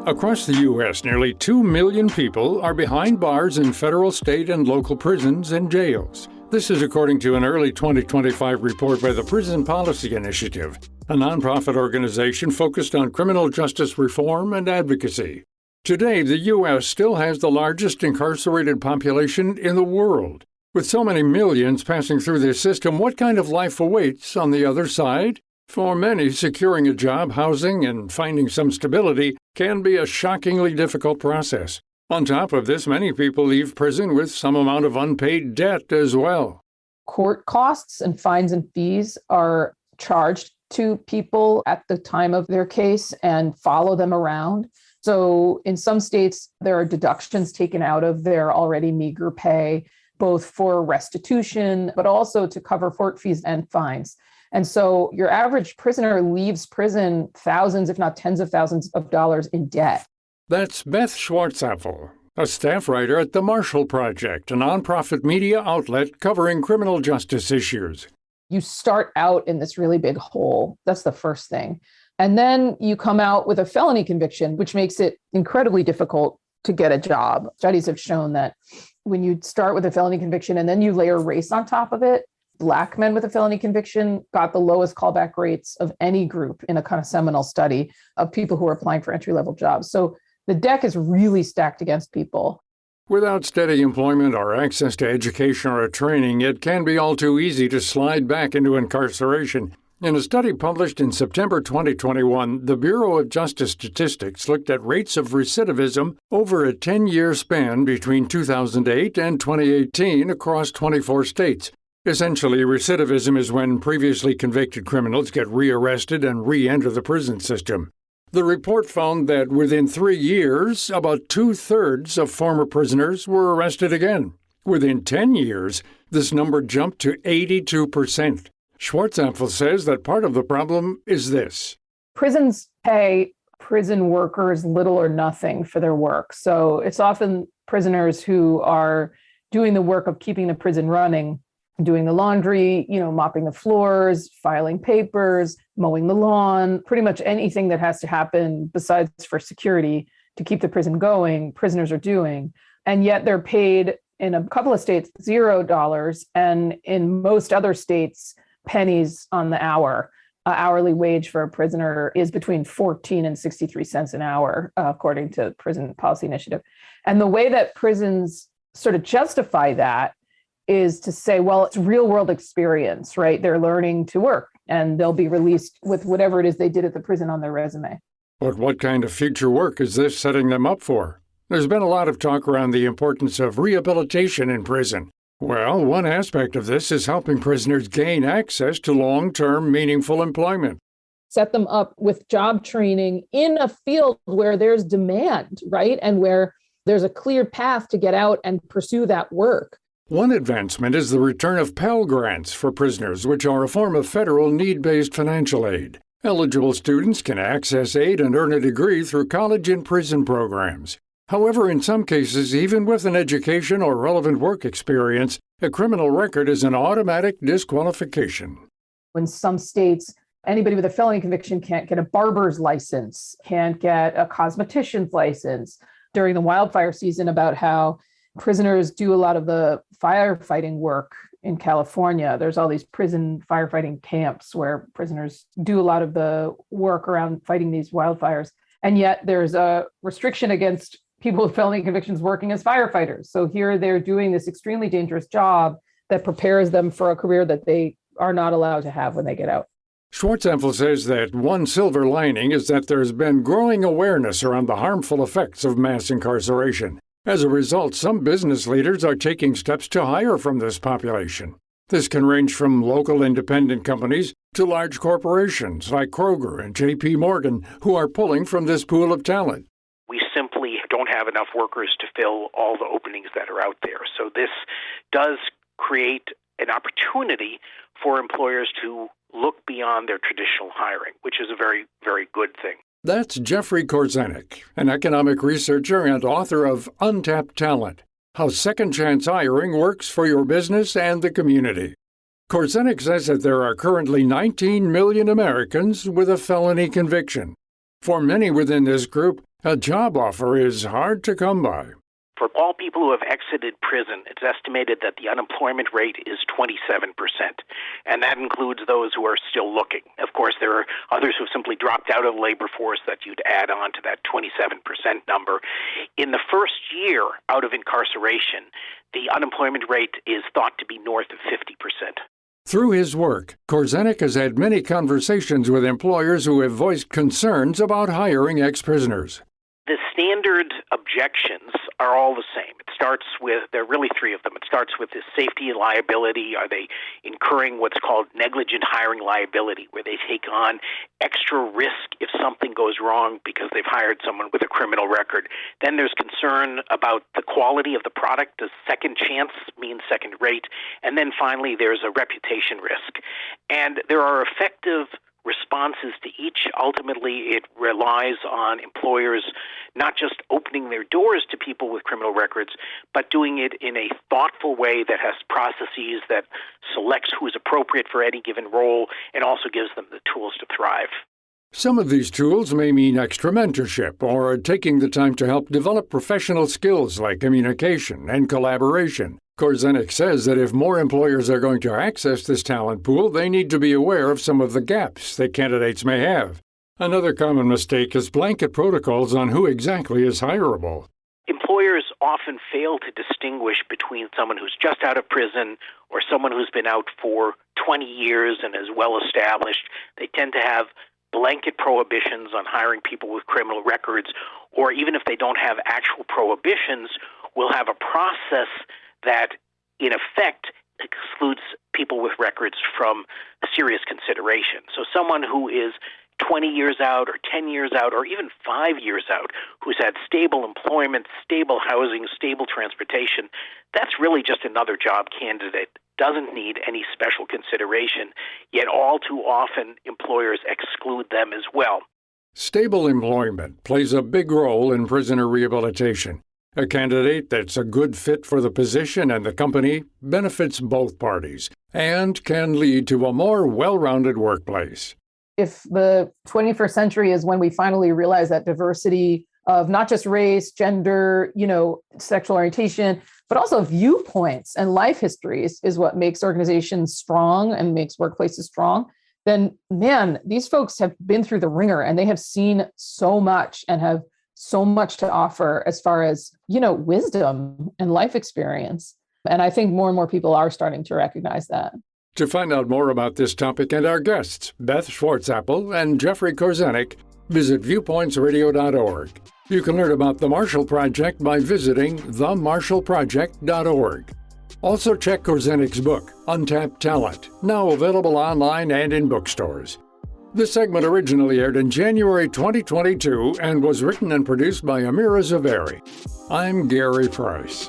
Across the U.S., nearly 2 million people are behind bars in federal, state, and local prisons and jails. This is according to an early 2025 report by the Prison Policy Initiative, a nonprofit organization focused on criminal justice reform and advocacy. Today, the U.S. still has the largest incarcerated population in the world. With so many millions passing through this system, what kind of life awaits on the other side? For many, securing a job, housing, and finding some stability can be a shockingly difficult process. On top of this, many people leave prison with some amount of unpaid debt as well. Court costs and fines and fees are charged to people at the time of their case and follow them around. So in some states, there are deductions taken out of their already meager pay, both for restitution, but also to cover court fees and fines. And so your average prisoner leaves prison thousands, if not tens of thousands of dollars in debt. That's Beth Schwartzapfel, a staff writer at the Marshall Project, a nonprofit media outlet covering criminal justice issues. You start out in this really big hole. That's the first thing. And then you come out with a felony conviction, which makes it incredibly difficult to get a job. Studies have shown that when you start with a felony conviction and then you layer race on top of it, Black men with a felony conviction got the lowest callback rates of any group in a kind of seminal study of people who are applying for entry-level jobs. So the deck is really stacked against people. Without steady employment or access to education or training, it can be all too easy to slide back into incarceration. In a study published in September 2021, the Bureau of Justice Statistics looked at rates of recidivism over a 10-year span between 2008 and 2018 across 24 states. Essentially, recidivism is when previously convicted criminals get rearrested and re-enter the prison system. The report found that within 3 years, about 2/3 of former prisoners were arrested again. Within 10 years, this number jumped to 82%. Schwartzapfel says that part of the problem is this. Prisons pay prison workers little or nothing for their work. So it's often prisoners who are doing the work of keeping the prison running, doing the laundry, mopping the floors, filing papers, mowing the lawn, pretty much anything that has to happen besides for security to keep the prison going, prisoners are doing. And yet they're paid in a couple of states $0, and in most other states, pennies on the hour. Hourly wage for a prisoner is between 14 and 63 cents an hour, according to Prison Policy Initiative. And the way that prisons sort of justify that is to say, well, it's real world experience, right? They're learning to work and they'll be released with whatever it is they did at the prison on their resume. But what kind of future work is this setting them up for? There's been a lot of talk around the importance of rehabilitation in prison. Well, one aspect of this is helping prisoners gain access to long-term, meaningful employment. Set them up with job training in a field where there's demand, right? And where there's a clear path to get out and pursue that work. One advancement is the return of Pell Grants for prisoners, which are a form of federal need-based financial aid. Eligible students can access aid and earn a degree through college and prison programs. However, in some cases, even with an education or relevant work experience, a criminal record is an automatic disqualification. In some states, anybody with a felony conviction can't get a barber's license, can't get a cosmetician's license. During the wildfire season, about how prisoners do a lot of the firefighting work in California. There's all these prison firefighting camps where prisoners do a lot of the work around fighting these wildfires. And yet there's a restriction against people with felony convictions working as firefighters. So here they're doing this extremely dangerous job that prepares them for a career that they are not allowed to have when they get out. Schwartzapfel says that one silver lining is that there's been growing awareness around the harmful effects of mass incarceration. As a result, some business leaders are taking steps to hire from this population. This can range from local independent companies to large corporations like Kroger and J.P. Morgan, who are pulling from this pool of talent. We simply don't have enough workers to fill all the openings that are out there. So this does create an opportunity for employers to look beyond their traditional hiring, which is a very, very good thing. That's Jeffrey Korzenik, an economic researcher and author of Untapped Talent, How Second Chance Hiring Works for Your Business and the Community. Korzenik says that there are currently 19 million Americans with a felony conviction. For many within this group, A job offer is hard to come by. For all people who have exited prison, it's estimated that the unemployment rate is 27%, and that includes those who are still looking. Of course, there are others who have simply dropped out of the labor force that you'd add on to that 27% number. In the first year out of incarceration, the unemployment rate is thought to be north of 50%. Through his work, Korzenik has had many conversations with employers who have voiced concerns about hiring ex-prisoners. The standard objections are all the same. It starts with, there are really three of them. It starts with the safety and liability. Are they incurring what's called negligent hiring liability, where they take on extra risk if something goes wrong because they've hired someone with a criminal record? Then there's concern about the quality of the product. Does second chance mean second rate? And then finally, there's a reputation risk. And there are effective responses to each. Ultimately, it relies on employers not just opening their doors to people with criminal records, but doing it in a thoughtful way that has processes that selects who is appropriate for any given role and also gives them the tools to thrive. Some of these tools may mean extra mentorship or taking the time to help develop professional skills like communication and collaboration. Korzenik says that if more employers are going to access this talent pool, they need to be aware of some of the gaps that candidates may have. Another common mistake is blanket protocols on who exactly is hireable. Employers often fail to distinguish between someone who's just out of prison or someone who's been out for 20 years and is well established. They tend to have blanket prohibitions on hiring people with criminal records, or even if they don't have actual prohibitions, will have a process that, in effect, excludes people with records from serious consideration. So someone who is 20 years out or 10 years out or even 5 years out, who's had stable employment, stable housing, stable transportation, that's really just another job candidate. Doesn't need any special consideration, yet all too often employers exclude them as well. Stable employment plays a big role in prisoner rehabilitation. A candidate that's a good fit for the position and the company benefits both parties and can lead to a more well-rounded workplace. If the 21st century is when we finally realize that diversity of not just race, gender, sexual orientation, but also viewpoints and life histories is what makes organizations strong and makes workplaces strong, then, man, these folks have been through the ringer and they have seen so much and have so much to offer as far as, wisdom and life experience. And I think more and more people are starting to recognize that. To find out more about this topic and our guests, Beth Schwartzapple and Jeffrey Korzenik, visit viewpointsradio.org. You can learn about the Marshall Project by visiting themarshallproject.org. Also check Korzenik's book, Untapped Talent, now available online and in bookstores. This segment originally aired in January 2022 and was written and produced by Amira Zaveri. I'm Gary Price.